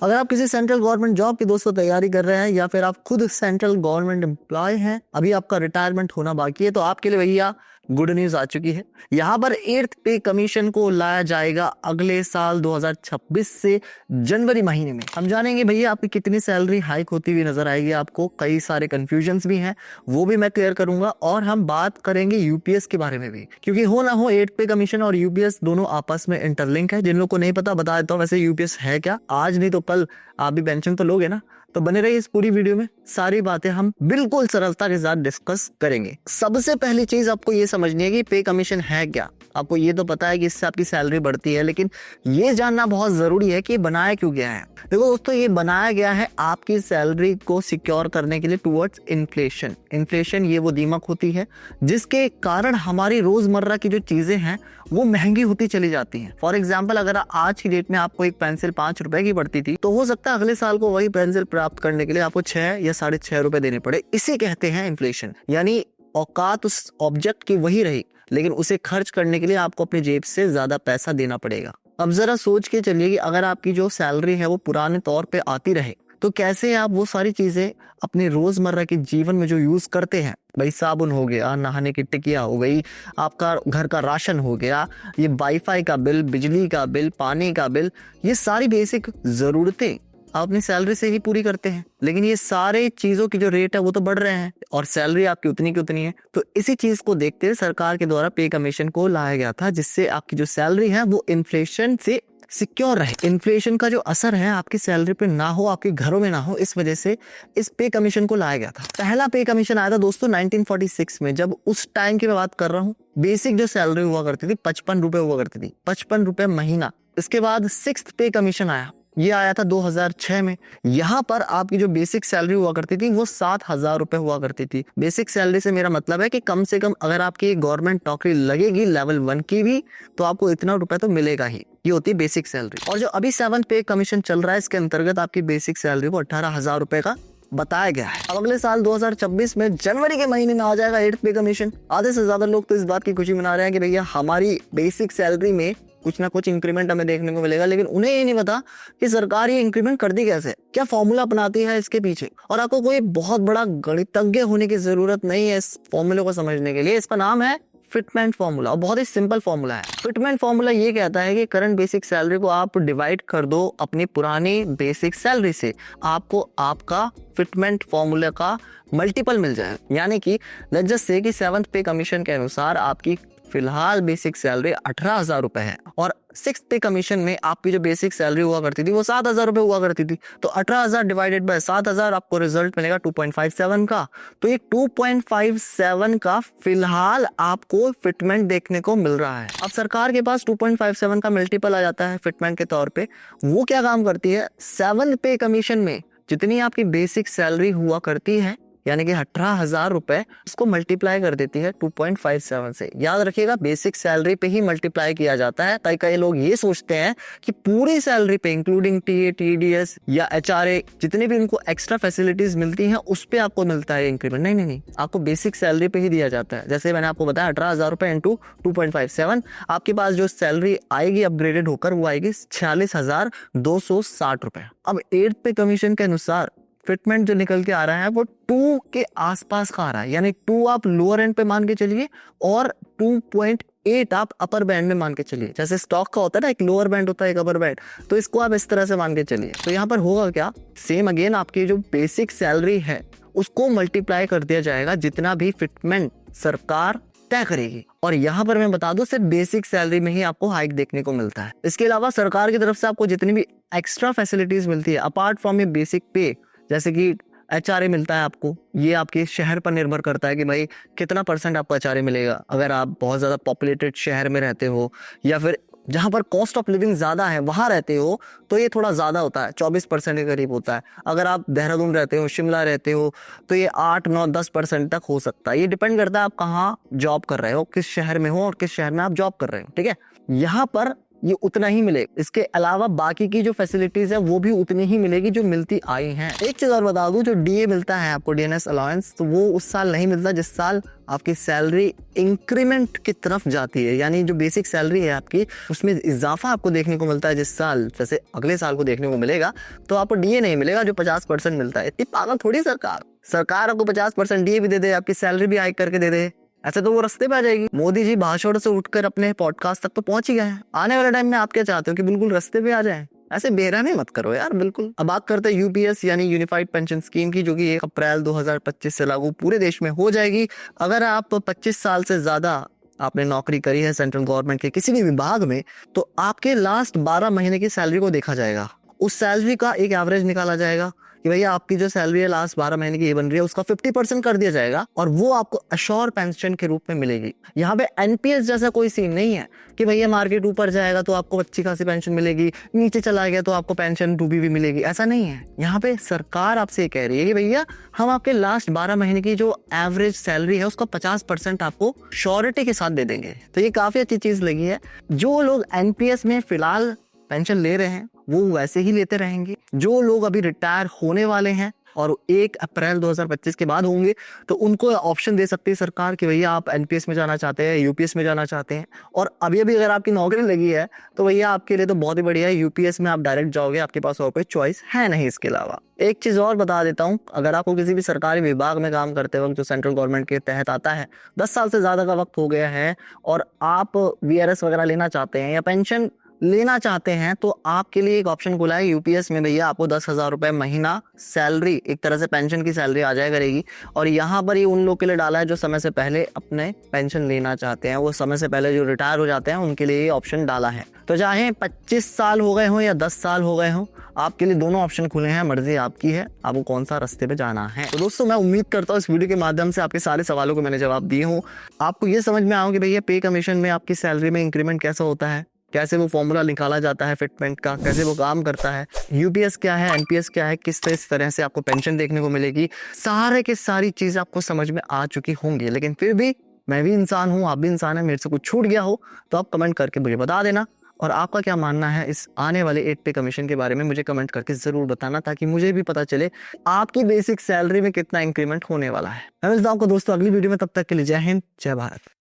अगर आप किसी सेंट्रल गवर्नमेंट जॉब की दोस्तों तैयारी कर रहे हैं या फिर आप खुद सेंट्रल गवर्नमेंट एम्प्लॉय हैं, अभी आपका रिटायरमेंट होना बाकी है, तो आपके लिए भैया गुड न्यूज आ चुकी है। यहाँ पर 8th पे कमीशन को लाया जाएगा अगले साल 2026 से जनवरी महीने में। हम जानेंगे भैया आपकी कितनी सैलरी हाइक होती हुई नजर आएगी। आपको कई सारे कंफ्यूजन्स भी हैं, वो भी मैं क्लियर करूंगा। और हम बात करेंगे यूपीएस के बारे में भी, क्योंकि हो ना हो 8th पे कमीशन और यूपीएस दोनों आपस में इंटरलिंक है। जिन लोगों को नहीं पता बता देता हूँ वैसे यूपीएस है क्या। आज नहीं तो कल आप भी पेंशन तो लोगे ना, तो बने रहिए इस पूरी वीडियो में। सारी बातें हम बिल्कुल सरलता के साथ डिस्कस करेंगे। सबसे पहली चीज आपको ये समझनी है कि पे कमीशन है क्या। आपको ये तो पता है कि इससे आपकी सैलरी बढ़ती है, लेकिन ये जानना बहुत जरूरी है कि ये बनाया क्यों गया है। देखो दोस्तों, ये बनाया गया है आपकी सैलरी को सिक्योर करने के लिए टुवर्ड्स इन्फ्लेशन। इन्फ्लेशन ये वो दीमक होती है जिसके कारण हमारी रोजमर्रा की जो चीजें हैं वो महंगी होती चली जाती हैं। फॉर एग्जाम्पल, अगर आज की डेट में आपको एक पेंसिल 5 रुपए की पड़ती थी, तो हो सकता है अगले साल को वही पेंसिल प्राप्त करने के लिए आपको 6 या 6.5 रुपए देने पड़े। इसे कहते हैं इन्फ्लेशन। यानी औकात उस ऑब्जेक्ट की वही रही, लेकिन उसे खर्च करने के लिए आपको अपनी जेब से ज्यादा पैसा देना पड़ेगा। अब जरा सोच के चलिए कि अगर आपकी जो सैलरी है वो पुराने तौर पे आती रहे, तो कैसे आप वो सारी चीजें अपने रोजमर्रा के जीवन में जो यूज करते हैं, भाई साबुन हो गया, नहाने की टिकिया हो गई, आपका घर का राशन हो गया, ये वाईफाई का बिल, बिजली का बिल, पानी का बिल, ये सारी बेसिक जरूरतें आप अपनी सैलरी से ही पूरी करते हैं। लेकिन ये सारे चीजों की जो रेट है वो तो बढ़ रहे हैं और सैलरी आपकी उतनी की उतनी है। तो इसी चीज को देखते हुए सरकार के द्वारा पे कमीशन को लाया गया था, जिससे आपकी जो सैलरी है वो इन्फ्लेशन से सिक्योर रहे। इन्फ्लेशन का जो असर है आपकी सैलरी पे ना हो, आपके घरों में ना हो, इस वजह से इस पे कमीशन को लाया गया था। पहला पे कमीशन आया था दोस्तों 1946 में, जब उस टाइम की मैं बात कर रहा हूँ। बेसिक जो सैलरी हुआ करती थी 55 रुपए हुआ करती थी, 55 रुपए महीना। इसके बाद 6th पे कमीशन आया, ये आया था 2006 में। यहाँ पर आपकी जो बेसिक सैलरी हुआ करती थी वो 7,000 रुपए हुआ करती थी। बेसिक सैलरी से मेरा मतलब है कि कम से कम अगर आपकी गवर्नमेंट नौकरी लगेगी लेवल 1 की भी, तो आपको इतना रुपए तो मिलेगा ही। ये होती है बेसिक सैलरी। और जो अभी 7th पे कमीशन चल रहा है, इसके अंतर्गत आपकी बेसिक सैलरी को 18,000 रुपए का बताया गया है। अब अगले साल 2026 में जनवरी के महीने में आ जाएगा 8th पे कमीशन। आधे से ज्यादा लोग तो इस बात की खुशी मना रहे हैं कि भैया हमारी बेसिक सैलरी में कुछ ना कुछ इंक्रीमेंट हमें देखने को मिलेगा, लेकिन उन्हें ये नहीं पता कि सरकार ये इंक्रीमेंट करती कैसे, क्या फॉर्मूला अपनाती है इसके पीछे। और आपको कोई बहुत बड़ा गणितज्ञ होने की जरूरत नहीं है इस फॉर्मूले को समझने के लिए। इसका नाम है फिटमेंट फॉर्मूला और बहुत ही सिंपल फॉर्मूला है। फिटमेंट फॉर्मूला ये कहता है कि करंट बेसिक सैलरी को आप डिवाइड कर दो अपनी पुरानी बेसिक सैलरी से, आपको आपका फिटमेंट फॉर्मूला का मल्टीपल मिल जाए। यानी कि लेट्स जस्ट से कि 7th पे कमीशन के अनुसार आपकी फिलहाल बेसिक सैलरी 18,000 रुपए है और 6th पे कमीशन में आपकी जो बेसिक सैलरी हुआ करती थी वो 7,000 रुपए हुआ करती थी। तो 18,000 डिवाइडेड बाय 7,000 आपको रिजल्ट मिलेगा 2.57 का। तो ये 2.57 का फिलहाल आपको फिटमेंट देखने को मिल रहा है। अब सरकार के पास 2.57 का मल्टीपल आ जाता है फिटमेंट के तौर पे। वो क्या काम करती है, 7th पे कमीशन में जितनी आपकी बेसिक सैलरी हुआ करती है, यानी कि 18,000 रुपए, इसको मल्टीप्लाई कर देती है 2.57 से। याद रखिएगा बेसिक सैलरी पे ही मल्टीप्लाई किया जाता है। कई लोग ये सोचते हैं कि पूरी सैलरी पे इंक्लूडिंग टीए, टीडीएस या एचआरए जितने भी उनको एक्स्ट्रा फैसिलिटीज मिलती हैं उस पे आपको मिलता है इंक्रीमेंट। नहीं, आपको बेसिक सैलरी पे ही दिया जाता है। जैसे मैंने आपको बताया 18,000 रुपए इंटू 2.57, आपके पास जो सैलरी आएगी अपग्रेडेड होकर वो आएगी 46,260 रुपए। अब 8th पे कमीशन के अनुसार फिटमेंट जो निकल के आ रहा है वो 2 के आसपास का आ रहा है। यानी 2 आप लोअर एंड पे मान के चलिए और 2.8 आप अपर बैंड में मान के चलिए। जैसे स्टॉक का होता है ना, एक लोअर बैंड होता है एक अपर बैंड, तो इसको आप इस तरह से मान के चलिए। तो यहाँ पर होगा क्या, सेम अगेन आपकी जो बेसिक सैलरी है उसको मल्टीप्लाई कर दिया जाएगा जितना भी फिटमेंट सरकार तय करेगी। और यहाँ पर मैं बता दूं सिर्फ बेसिक सैलरी में ही आपको हाइक देखने को मिलता है। इसके अलावा सरकार की तरफ से आपको जितनी भी एक्स्ट्रा फैसिलिटीज मिलती है अपार्ट फ्रॉम ये बेसिक पे, जैसे कि एचआरए मिलता है आपको, ये आपके शहर पर निर्भर करता है कि भाई कितना % आपको एचआरए मिलेगा। अगर आप बहुत ज्यादा पॉपुलेटेड शहर में रहते हो या फिर जहां पर कॉस्ट ऑफ लिविंग ज्यादा है वहां रहते हो तो ये थोड़ा ज्यादा होता है, 24% के करीब होता है। अगर आप देहरादून रहते हो, शिमला रहते हो, तो ये 8, 9, 10% तक हो सकता है। ये डिपेंड करता है आप कहाँ जॉब कर रहे हो, किस शहर में हो और किस शहर में आप जॉब कर रहे हो। ठीक है, यहाँ पर ये उतना ही मिले, इसके अलावा बाकी की जो फैसिलिटीज है वो भी उतनी ही मिलेगी जो मिलती आई हैं। एक चीज और बता दूं, जो डीए मिलता है आपको, डीएनएस अलाउंस, तो वो उस साल नहीं मिलता जिस साल आपकी सैलरी इंक्रीमेंट की तरफ जाती है, यानी जो बेसिक सैलरी है आपकी उसमें इजाफा आपको देखने को मिलता है जिस साल, जैसे अगले साल को देखने को मिलेगा, तो आपको डीए नहीं मिलेगा जो 50% मिलता है। इतनी पागल थोड़ी सरकार आपको 50% डीए भी दे दे, आपकी सैलरी भी हाइक करके दे दे, ऐसे तो वो रास्ते पे आ जाएगी। मोदी जी भाषण से उठकर अपने पॉडकास्ट तक तो पहुंच ही गए हैं। आने वाले टाइम में आप क्या चाहते हो कि बिल्कुल रास्ते पे आ जाए? ऐसे बेरहमी मत करो यार बिल्कुल। अब बात करते हैं यूपीएस यानी यूनिफाइड पेंशन स्कीम की, जो कि 1 अप्रैल 2025 से लागू पूरे देश में हो जाएगी। अगर आप 25 साल से ज्यादा आपने नौकरी करी है सेंट्रल गवर्नमेंट के किसी भी विभाग में, तो आपके लास्ट 12 महीने की सैलरी को देखा जाएगा। उस सैलरी का एक एवरेज निकाला जाएगा कि भैया आपकी जो सैलरी है लास्ट 12 महीने की ये बन रही है, उसका 50% कर दिया जाएगा और वो आपको अश्योर पेंशन के रूप में मिलेगी। यहाँ पे एनपीएस जैसा कोई सीन नहीं है कि भैया मार्केट ऊपर जाएगा तो आपको अच्छी खासी पेंशन मिलेगी, नीचे चला गया तो आपको पेंशन डूबी भी मिलेगी, ऐसा नहीं है। यहाँ पे सरकार आपसे ये कह रही है कि भैया हम आपके लास्ट 12 महीने की जो एवरेज सैलरी है उसका 50% आपको श्योरिटी के साथ दे देंगे। तो ये काफी अच्छी चीज लगी है। जो लोग एनपीएस में फिलहाल पेंशन ले रहे हैं वो वैसे ही लेते रहेंगे। जो लोग अभी रिटायर होने वाले हैं और 1 अप्रैल 2025 के बाद होंगे, तो उनको ऑप्शन दे सकती है सरकार कि भैया आप एनपीएस में जाना चाहते हैं, यूपीएस में जाना चाहते हैं। और अभी अगर आपकी नौकरी लगी है तो भैया आपके लिए तो बहुत ही बढ़िया है, यूपीएस में आप डायरेक्ट जाओगे, आपके पास और कोई चॉइस है नहीं। इसके अलावा एक चीज और बता देता हूँ, अगर आपको किसी भी सरकारी विभाग में काम करते वक्त जो सेंट्रल गवर्नमेंट के तहत आता है, 10 साल से ज्यादा का वक्त हो गया है और आप वीआरएस वगैरह लेना चाहते हैं या पेंशन लेना चाहते हैं, तो आपके लिए एक ऑप्शन खुला है यूपीएस में। भैया आपको 10,000 रुपए महीना सैलरी, एक तरह से पेंशन की सैलरी आ जाया करेगी। और यहाँ पर ये उन लोग के लिए डाला है जो समय से पहले अपने पेंशन लेना चाहते हैं, वो समय से पहले जो रिटायर हो जाते हैं उनके लिए ये ऑप्शन डाला है। तो चाहे 25 साल हो गए हो या 10 साल हो गए हो, आपके लिए दोनों ऑप्शन खुले हैं, मर्जी आपकी है आपको कौन सा रास्ते पे जाना है। तो दोस्तों मैं उम्मीद करता हूँ इस वीडियो के माध्यम से आपके सारे सवालों को मैंने जवाब दिए हूँ। आपको ये समझ में आया कि भैया पे कमीशन में आपकी सैलरी में इंक्रीमेंट कैसा होता है, कैसे वो फॉर्मूला निकाला जाता है फिटमेंट का, कैसे वो काम करता है, यूपीएस क्या है, एनपीएस क्या है, किस तरह से आपको पेंशन देखने को मिलेगी, सारे के सारी चीजें आपको समझ में आ चुकी होंगी। लेकिन फिर भी मैं भी इंसान हूँ, आप भी इंसान है, मेरे से कुछ छूट गया हो तो आप कमेंट करके मुझे बता देना। और आपका क्या मानना है इस आने वाले 8 पे कमीशन के बारे में मुझे कमेंट करके जरूर बताना, ताकि मुझे भी पता चले आपकी बेसिक सैलरी में कितना इंक्रीमेंट होने वाला है। मैं मिलता हूं आपको दोस्तों अगली वीडियो में, तब तक के लिए जय हिंद जय भारत।